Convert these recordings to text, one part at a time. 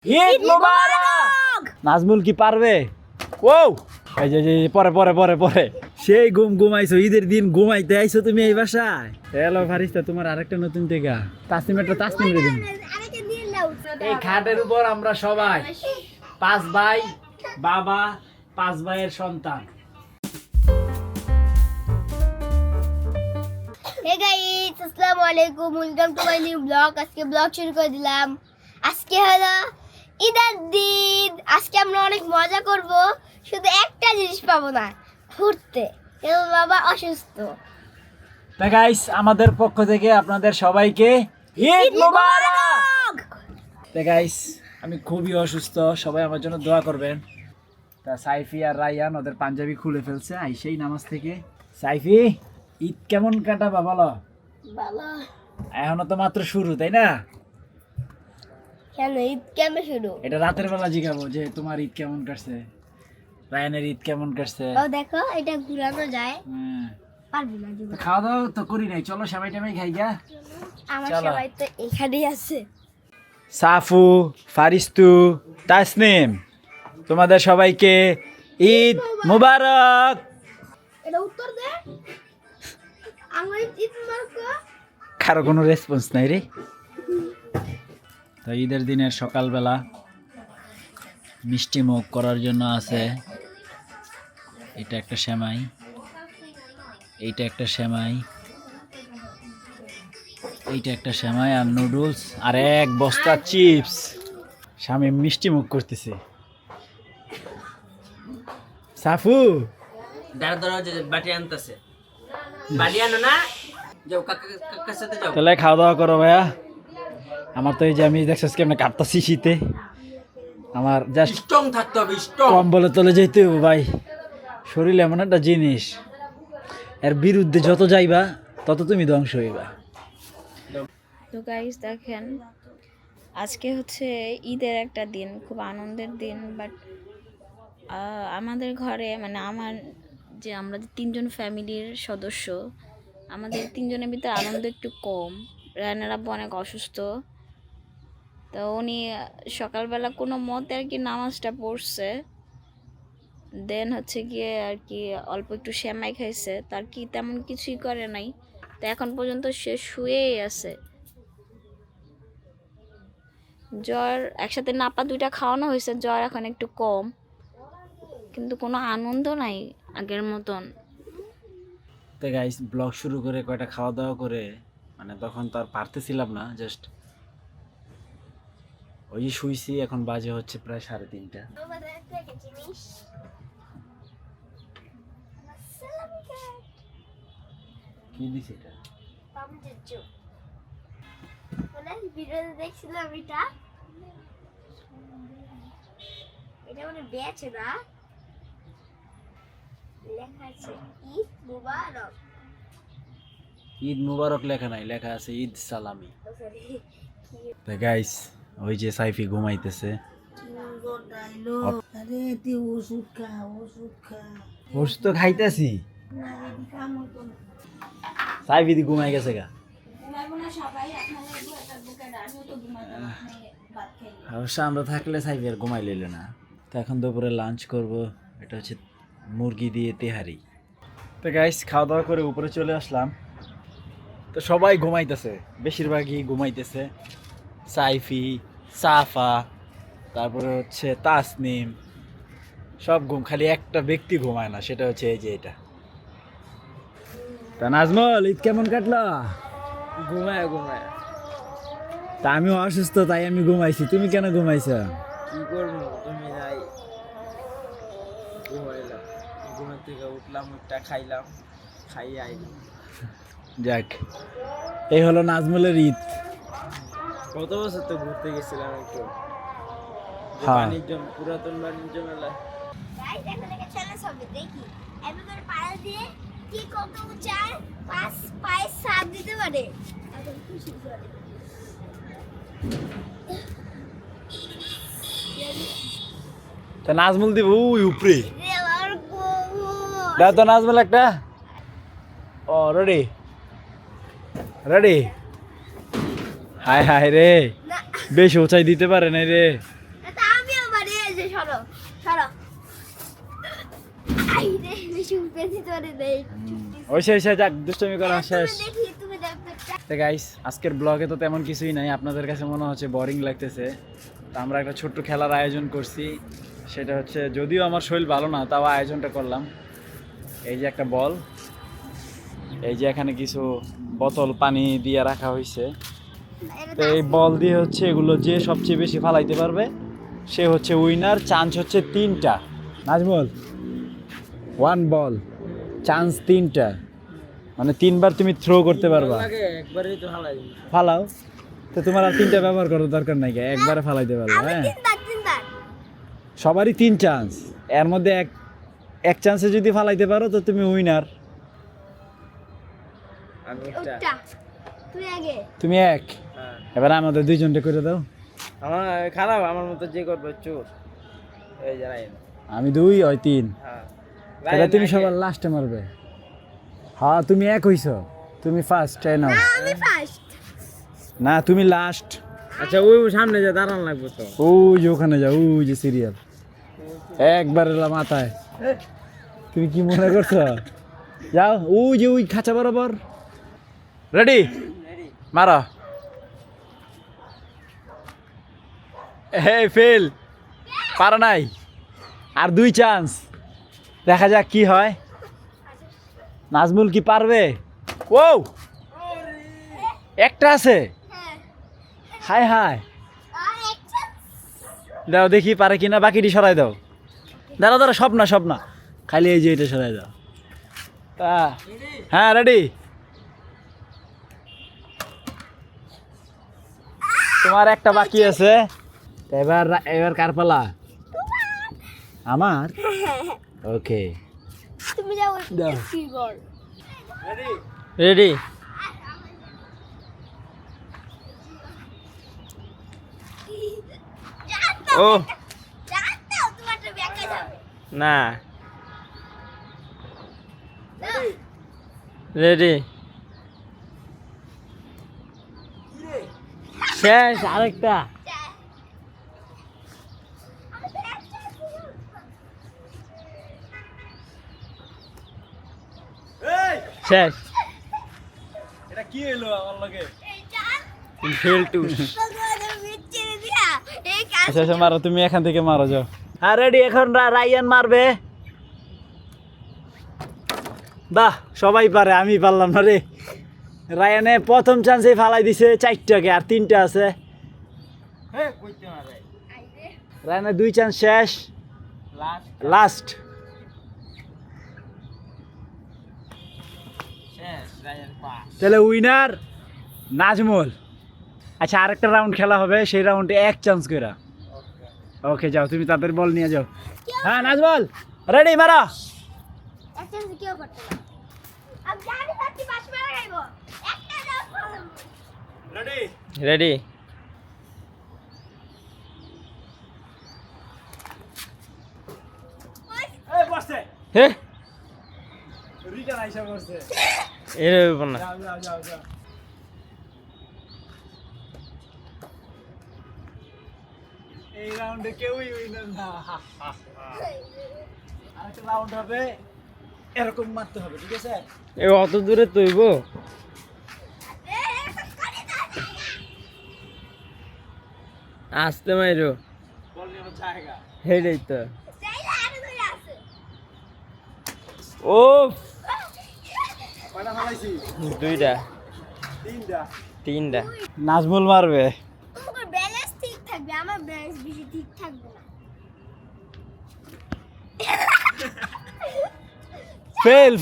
ঈদ মোবারক। নাজমুল কি পারবে? ও এই যে পরে পরে পরে পরে সেই ঘুমাইছো, ঈদের দিন ঘুমাইতে আইছো তুমি এই বাসায়। হ্যালো ফারিস্তা, তোমার আরেকটা নতুন টেকা তাসনিম রে দিন। এই খাটের উপর আমরা সবাই 5 ভাই, বাবা 5 ভাইয়ের সন্তান। হে গাইস, আসসালামু আলাইকুম, welcome to my new blog. আজকে ব্লগ শুরু করে দিলাম। আজকে হলো ঈদের দিন। আজকে আমরা অনেক মজা করব, শুধু একটা জিনিস পাবো না, ঘুরতে। কারণ বাবা অসুস্থ। তো গাইস, আমাদের পক্ষ থেকে আপনাদের সবাইকে ঈদ মোবারক। তো গাইস, আমি খুবই অসুস্থ, সবাই আমার জন্য দোয়া করবেন। তা সাইফি আর রায়ান ওদের পাঞ্জাবি খুলে ফেলছে আইসেই নামাজ থেকে। সাইফি, ঈদ কেমন কাটাবা বলো? ভালো। এখনো তো মাত্র শুরু, তাই না? কেন ঈদ কেমন শুরু? এটা রাতের বেলা জিজ্ঞাবো যে তোমার ঈদ কেমন কাটছে, রায়ানের ঈদ কেমন কাটছে। ও দেখো, এটা ঘুরানো যায়। হ্যাঁ, পারবি না জীবন। খাওয়া দাওয়া তো করি নাই, চলো সবাই টাবাই খাই গা। আমার চলো। সবাই তো এখানেই আছে। সাফু, ফারিস্তু, তাসনিম, তোমাদের সবাইকে ঈদ মুবারক। এটা উত্তর দে। আমার ঈদ মুবারক। কারো কোনো রেসপন্স নাই রে। তো ঈদের দিনের সকালবেলা মিষ্টি মুখ করার জন্য আছে এটা একটা সেমাই, এইটা একটা সেমাই, এইটা একটা সেমাই আর নুডলস আর এক বস্তা চিপস। স্বামী মিষ্টি মুখ করতেছে। সাফু, বাটি আনতেছে, বাটি আনো না, যাও কাকার সাথে যাও। তাহলে খাওয়া দাওয়া করো ভাইয়া। আমার তো এই যে আমি দেখছিস কেমন কাঁপতাছি শীতে, আমার জাস্ট স্ট্রং থাকতে হবে, স্ট্রং। কম্বলে তলে যেতে হবে ভাই। শরীর এমন একটা জিনিস, এর বিরুদ্ধে যত যাইবা তত তুমি ধ্বংস হইবা। তো গাইস দেখেন, আজকে হচ্ছে ঈদের একটা দিন, খুব আনন্দের দিন। বাট আমাদের ঘরে মানে আমরা যে 3জন ফ্যামিলির সদস্য, আমাদের 3জনের ভিতরে আনন্দ একটু কম। রায়নার আব্বু অনেক অসুস্থ, তো উনি সকালবেলা কোনো মতে আর কি নামাজটা পড়ছে, দেন হচ্ছে গিয়ে আর কি অল্প একটু সেমাই খাইছে, তার কি তেমন কিছুই করে নাই। তো এখন পর্যন্ত সে শুয়েই আছে। জ্বর একসাথে নাপা 2টা খাওয়ানো হয়েছে, জ্বর এখন একটু কম, কিন্তু কোনো আনন্দ নাই আগের মতন। তো গাইস, ব্লগ শুরু করে কয়টা খাওয়া দাওয়া করে মানে তখন তো আর পারতেছিলাম না, জাস্ট ওই যে শুইছি। এখন বাজে হচ্ছে প্রায় 3:30। আমাদের একটা জিনিস। কি দিছে এটা? পামজের চোখ। মানে ভিডিওতে দেখছিলাম এটা। এটা মানে বেচে না। লেখা আছে ঈদ মুবারক। ঈদ মুবারক লেখা নাই, লেখা আছে ঈদ সালামি। তো গাইস, ওই যে সাইফি ঘুমাইতেছে। ওষুধ তো খাইতেছি, সাইফি দি ঘুমাই গেছে গা। অবশ্য আমরা থাকলে সাইফি আর ঘুমাই লইল না। তো এখন দুপুরে লাঞ্চ করব, এটা হচ্ছে মুরগি দিয়ে তেহারি। তো গাইস, খাওয়া দাওয়া করে উপরে চলে আসলাম। তো সবাই ঘুমাইতেছে, বেশিরভাগই ঘুমাইতেছে। সাইফি, সাফা, তারপরে হচ্ছে তাসনিম, সব ঘুম। খালি একটা ব্যক্তি ঘুমায় না, সেটা হচ্ছে এই যে এটা। তা নাজমল, ঈদ কেমন কাটলো? ঘুমায় তা আমিও অসুস্থ, তাই আমি ঘুমাইছি। তুমি কেন ঘুমাইছো? কি করবো, তুমি নাই। ঘুমাইলাম, ঘুমের থেকে উঠলাম, একটা খাইলাম, খাইয়ে আইলাম। যাক, এই হলো নাজমলের ঈদ। কত বছর তো ঘুরতে গেছিলাম একটু, হ্যাঁ। পুরাতন বাণিজ্য মেলা। গাইস, এখন একটা চ্যালেঞ্জ হবে, দেখি এমন করে পাড়া দিয়ে কি কত উঁচায় 5 পায়ে সাপ দিতে পারে। এখন খুশি করে। তা নাজমুল দিব ওই উপরে। রে আমার বউ। দাও তো নাজমুল একটা। ও রেডি রেডি। হায় হায় রে, না, বেশ উঁচাই দিতে পারে না রে। উঠতেছে, সরো সরো। আই রে, বেশি উঠতেছি তোরে দেই। ওইসে যাক, দুষ্টমি করা শেষ। দেখি তুমি দেখো। তো গাইস, আজকের ব্লগে তো তেমন কিছুই নাই, আপনাদের কাছে মনে হচ্ছে বোরিং লাগতেছে। তো আমরা একটা ছোট্ট খেলার আয়োজন করছি, সেটা হচ্ছে, যদিও আমার শরীর ভালো না তাও আয়োজনটা করলাম। এই যে একটা বল, এই যে এখানে কিছু বোতল পানি দিয়ে রাখা হয়েছে। তো এই বল দিয়ে হচ্ছে এগুলো যে সবচেয়ে বেশি ফালাইতে পারবে সে হচ্ছে উইনার। চান্স হচ্ছে 3টা। নাজমুল, 1 বল, চান্স 3টা, মানে 3বার তুমি থ্রো করতে পারবা। একবারই তো হালাই ফালাও তো, তোমার আর 3টা ব্যবহার করার দরকার নাই, একবারে ফালাইতে পারবে। হ্যাঁ, তিনবার। সবারই 3 চান্স, এর মধ্যে এক চান্সে যদি ফালাইতে পারো তো তুমি উইনার। আমি ওটা তুই আগে। তুমি 1, এবার আমাদের 2জনটা করে দাও। আমার খারাপ, আমার মতো যে করবে চোর। এই জানাই আমি 2 হয় 3, হ্যাঁ তাহলে তুমি সবার লাস্টে মারবে। হ্যাঁ, তুমি 1 হইছো, তুমি ফার্স্ট। নাও, আমি ফার্স্ট। না তুমি লাস্ট। আচ্ছা ওই সামনে যা দাঁড়ান লাগবে তো। ওই যে ওখানে যাও, ওই যে সিরিয়াল একবারে মাথায়। তুমি কি মনে করছো? যাও, ওই যে ওই খাঁচা বরাবর। রেডি, মারো। এই ফেল, পারো নাই, আর 2 চান্স, দেখা যাক কি হয়। নাজমুল কি পারবে? ও, একটা আছে। হাই হাই, আর একটা দাও দেখি পারে কিনা, বাকিটি সরাই দাও। দাঁড়া, সব না, খালি এই যে এটা সরাই দাও। হ্যাঁ, রেডি। তোমার একটা বাকি আছে। এবার কার পালা? আমার। ওকে, তুমি যাও দাও। কি বল। রেডি ও জানতো তোমারটা ব্যাকে যাবে না রেডি শেষ আরেকটা শেষ এটা কি হলো আমার লগে? ফেল টু আচ্ছা, মারো তুমি, এখান থেকে মারো, যাও। হ্যাঁ, রেডি। এখন রায়ান মারবে। বাহ, সবাই পারে, আমি পারলাম না রে। রায়ানে প্রথম চান্সে ফালাই দিছে 4টাকে, আর 3টা আছে। রায়ানের 2 চান্স শেষ, লাস্ট। তাহলে উইনার নাজমুল। আচ্ছা, আরেকটা রাউন্ড খেলা হবে, সেই রাউন্ডে 1 চান্স করে। ওকে, যাও তুমি তাদের বল নিয়ে যাও। হ্যাঁ নাজমুল, রেডি, মারো। একটা কেউ করতে না আমি জানি পাচ্ছি পাঁচ মারা গাইব একটা দাও রেডি, রেডি এই বসে হে রিটার্ন আইসা বসে। এর ব্যাপার না যাও। এই রাউন্ডে কেউই উইনার না। আরেকটা রাউন্ড হবে, এরকম মারতে হবে, ঠিক আছে? এ অত দূরে তৈব আসতে মাইরো বল নেওয়ার জায়গা। হেডেই তো সেইটা আরে ধরে আছে ও কয়টা ফালাইছি? 2টা 3টা। 3টা নাজমুল মারবে। তোমার ব্যালেন্স ঠিক থাকবে আমার ব্যালেন্স বেশি ঠিক থাকবে না ফেল।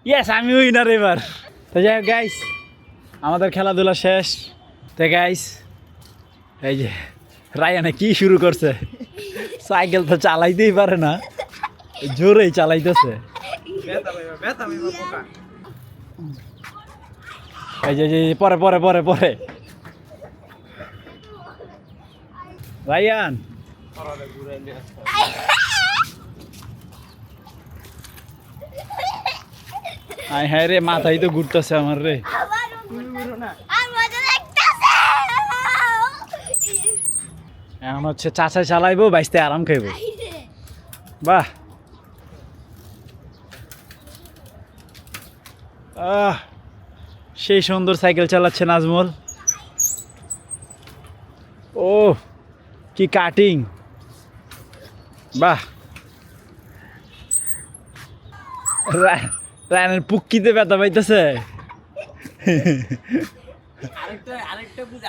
ইয়েস, আমি উইনার এবার। তো যাই হোক গাইস, আমাদের খেলাধুলা শেষ। তো গাইস, এই যে রায়ানে কি শুরু করছে, সাইকেল তো চালাইতেই পারে না, জোরেই চালাইতেছে। এই যে পরে রায়ান, হ্যাঁ রে, মাথায় তো ঘুরতেছে আমার রে। আর মজা লাগতেছে এখন হচ্ছে চাচা চালাইবো, বাইসতে আরাম খাইবো। বাহ, সেই সুন্দর সাইকেল চালাচ্ছে নাজমুল। ও কি কাটিং, বাহ। রায়নের পুক্কিতে ব্যথা পাইতেছে।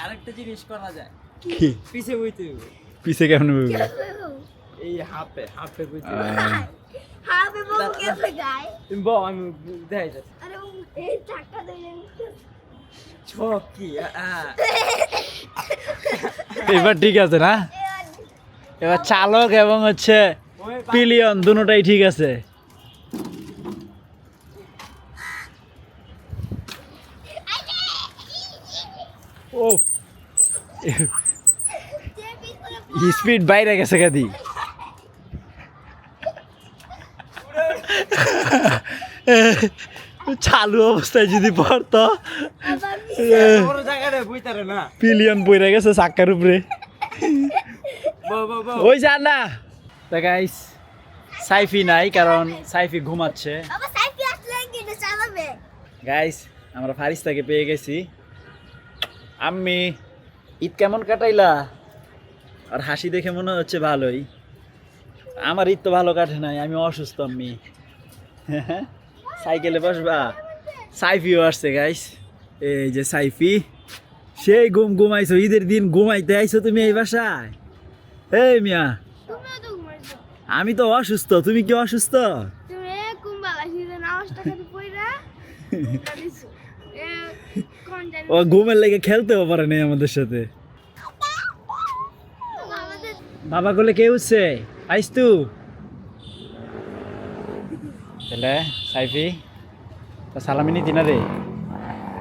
আরেকটা জিনিস করা যায়, কি পিছে বইতে হবে। পিছে কেমন বলবো? এই হাফে বইতে हाँ बे वो कैसे गाय বউ আমি দেখাই যাচ্ছি। अरे वो ए चाका दे ছকি এবার ঠিক আছে না? এবার চালক এবং হচ্ছে পিলিয়ন দুটোটাই ঠিক আছে। ও স্পিড বাইরে গেছে গাদি। চালু অবস্থায় যদি পড়তো, বড় জায়গাটা বইতারে না। পিলিয়ন বইরে গেছে চাক্কার উপরে। বউ ওই যা না। তো গাইস সাইফি নাই, কারণ সাইফি ঘুমাচ্ছে। अब साइकिल আসলে কি চালাবে গাইস আমরা ফারিস্তাকে পেয়ে গেছি। আম্মি ঈদ কেমন কাটাইলা? আর হাসি দেখে মনে হচ্ছে ভালোই। আমার ঈদ তো ভালো কাটে নাই, আমি অসুস্থ আম্মি। সাইকেলে বসবা? সাইফিও আসছে গাইস, এই যে সাইফি। সেই ঘুমাইছো, ঈদের দিন ঘুমাইতে আইছো তুমি এই বাসায়? এই মিয়া, তুমি তো ঘুমাইছো আমি তো অসুস্থ, তুমি কি অসুস্থ? তুমি কুম্বালা সিজন আওয়াজটা খালি পয়রা কালিছো এ কোন জানি ও ঘুমের লেগে খেলতেও পারে নাই আমাদের সাথে। আমাদের বাবা বলে কে উঠছে? আইস তু তাহলে সাইফি তো সালামি নি দিনা রে,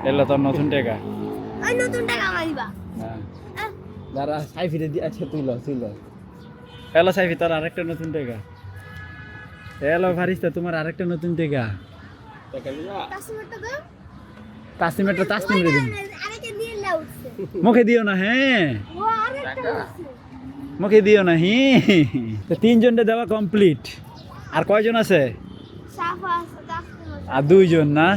এলো তোর নতুন টাকা। ওই নতুন টাকা মারিবা দাঁড়া সাইফি রে আচ্ছা তুই ল। এলো সাইফি তোর আরেকটা নতুন টাকা। এলো ফারিস্তা তোমার আরেকটা নতুন টাকা। কাস্টমারটা দাও তাসনিমেরটা তাসনিম রে দিন। আরেকটা দিয়ে না উঠছে মুখে দিও না, হ্যাঁ ও আরেকটা উঠছে মুখে দিও না। হি তো তিনজনটা দেওয়া কমপ্লিট। আর কয়জন আছে? সাফা আছে কাস্টমার আর দুইজন না?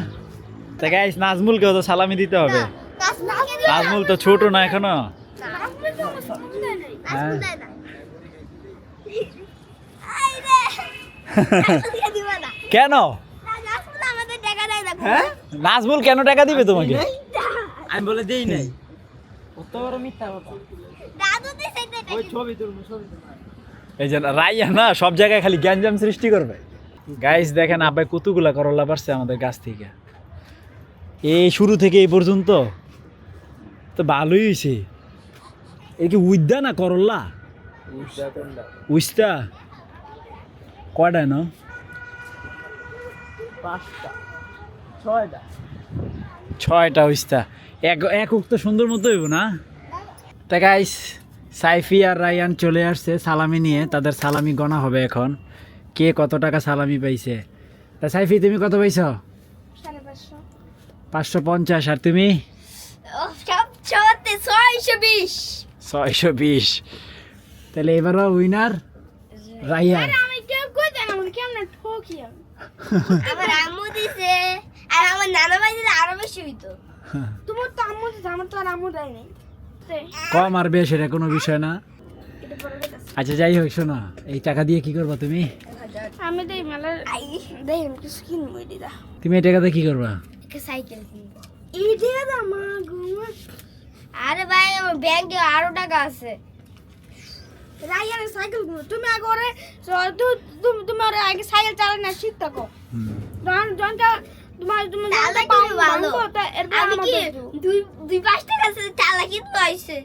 তা গাইস নাজমুলকেও তো সালামি দিতে হবে। কাস্টমারকে নাজমুল তো ছোট না এখনো। নাজমুল তো আমার সামনে দেয় নাই হ্যাঁ। নাজমুল দেয় না আই রে দিয়ে দিবা না কেন? নাজমুল আমাদের টাকা দেয় না হ্যাঁ নাজমুল কেন টাকা দিবে তোমাকে? আমি বলে দেই নাই। কত বড় মিথ্যা কথা। দাদু দিছে টাকা ওই ছবি তুলবো এই যে রাইয়া না সব জায়গায় খালি গ্যাঞ্জাম সৃষ্টি করবে। গাইস দেখেন আব্বাই কতগুলা করলা পারছে আমাদের গাছ থেকে, এই শুরু থেকে এই পর্যন্ত। তো ভালোই হয়েছে। এ কি উইদ্যা না করল্লা? উইস্তা কয়টা না? 5টা 6টা 6টা উইস্তা। এক উক্ত সুন্দর মতো হইব না? তা গাইস সাইফি আর রায়ান চলে আসছে সালামি নিয়ে। তাদের সালামি গণা হবে এখন, কে কত টাকা সালামি পাইছে। তা সাইফি তুমি কত পাইছ? 550 550। আর তুমি? ও সব চতে 620 620। তাহলে এবারও উইনার রায়ান। আমি কেউ কই জানা আমি কেমনে ঠকি আমি আমার আম্মু দিছে আর আমার নানা ভাই দিলে আরো বেশি হইতো তোমার তো আম্মু দিছে আমার তো আর আম্মু দেয় নাই কম আর বেশ এটা কোনো বিষয় না। এটা পরে গেছে আচ্ছা যাই হোক, শোনো এই টাকা দিয়ে কি করবা তুমি? আমি দেই মেলা দেই আমি কিছু কিনবো দিদা তুমি এই টাকাতে কি করবা? একটা সাইকেল কিনবো এই দিদা দা মা ঘুমা আরে ভাই আমার ব্যাংকে আরো টাকা আছে রাইয়ার সাইকেল কিনবো তুমি আগে ওরে তুমি ওরে আগে সাইকেল চালানো শিখ থাকো জনটা তোমার ভালো আমি কি 2-5 টাকা চালা কিনতে আইছে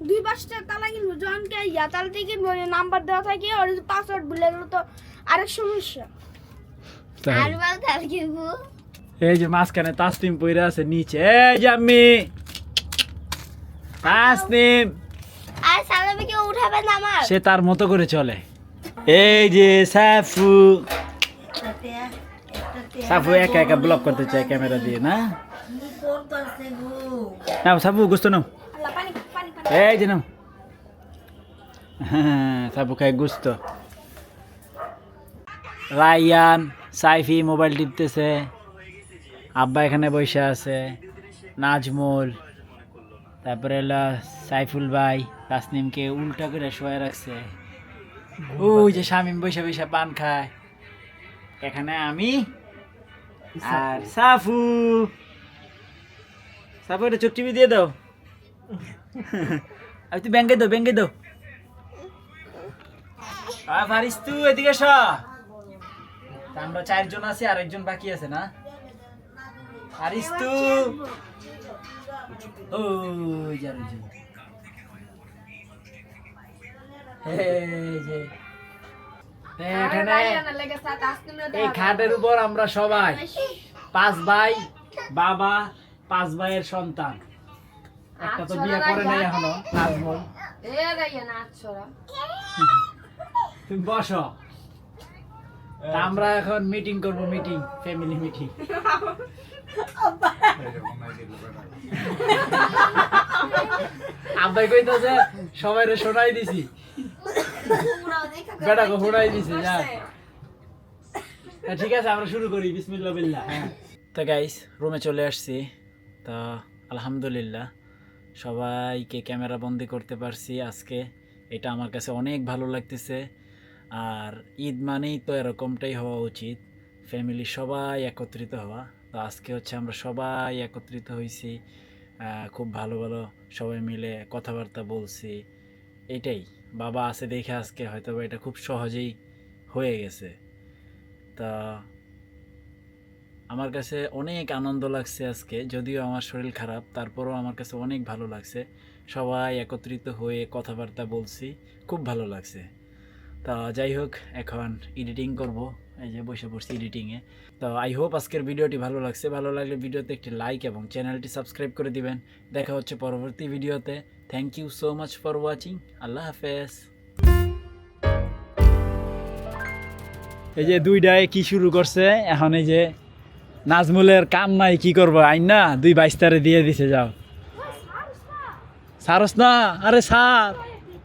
2-5 টাকা তালা কিনবো জনকে ইয়া তালা থেকে নাম্বার দেওয়া থাকে আর পাসওয়ার্ড ভুলে গেল তো আরেক সমস্যা তাই। আর ভালো তালা কিনবো এই যে মাঝখানে তাসনিম পইরা আছে নিচে। এই যে আম্মি তাসনিম, আর সালামে কেউ উঠাবে না আমার সে তার মতো করে চলে। এই যে সাফু, সাফু একা একা ব্লক করতে চায় ক্যামেরা দিয়ে না? না সাফু গোস্ত নাও, পানি পানি এই যে নাও। হ্যাঁ সাপু খায় গুস্ত। রায়ান সাইফি মোবাইল টিপতেছে, আব্বা এখানে বসে আছে, নাজমুল, তারপরে হলো সাইফুল ভাই তাসনিমকে উল্টা করে শোয়া রাখছে। ওই যে শামিম বসে বসে পান খায়, এখানে আমি আর সাফু। সাফু এটা চোখ টিভি দিয়ে দাও। আমি তুই ব্যাংকে দাও, ব্যাংকে দাও। পারিস তুই এদিকে এসো। আমরা 4 জন আছি আর একজন বাকি আছে না? পারিস তুই? ওই যে আরেকজন। এই যে এখানে এই খাটের উপর আমরা সবাই 5 ভাই, বাবা 5 ভাইয়ের সন্তান। একটা তো বিয়ে করে নাই এখনো, নাজমুল। তুমি বসো। তা আমরা এখন মিটিং করব, মিটিং, ফ্যামিলি মিটিং। আব্বাই কইতাছে সবাইরে শোনাই দিছি, বেটাকে শোনাই দিছি। যা ঠিক আছে, আমরা শুরু করি। বিসমিল্লাহ বিল্লাহ। তো গাইস রুমে চলে আসছি। তা আলহামদুলিল্লাহ সবাইকে ক্যামেরা বন্দি করতে পারছি আজকে, এটা আমার কাছে অনেক ভালো লাগতেছে। আর ঈদ মানেই তো এরকমটাই হওয়া উচিত, ফ্যামিলি সবাই একত্রিত হওয়া। তো আজকে হচ্ছে আমরা সবাই একত্রিত হয়েছি, খুব ভালো ভালো সবাই মিলে কথাবার্তা বলছি। এটাই বাবা আছে দেখে আজকে হয়তো এটা খুব সহজেই হয়ে গেছে। তা আমার কাছে অনেক আনন্দ লাগছে আজকে, যদিও আমার শরীর খারাপ, তারপরও আমার কাছে অনেক ভালো লাগছে। সবাই একত্রিত হয়ে কথাবার্তা বলছি, খুব ভালো লাগছে। তা যাই হোক, এখন এডিটিং করব, এই যে বসে পড়ছি এডিটিংয়ে। তো আই হোপ আজকের ভিডিওটি ভালো লাগছে। ভালো লাগলে ভিডিওতে একটি লাইক এবং চ্যানেলটি সাবস্ক্রাইব করে দিবেন। দেখা হচ্ছে পরবর্তী ভিডিওতে। Thank you so much for watching. আল্লাহ হাফেজ। এই যে দুইটায় কি শুরু করছে এখন, এই যে নাজমুলের কাম নাই, কি করবো আইন না 2 বাইস্তারে দিয়ে দিছে। যাও সারস না, আরে সার।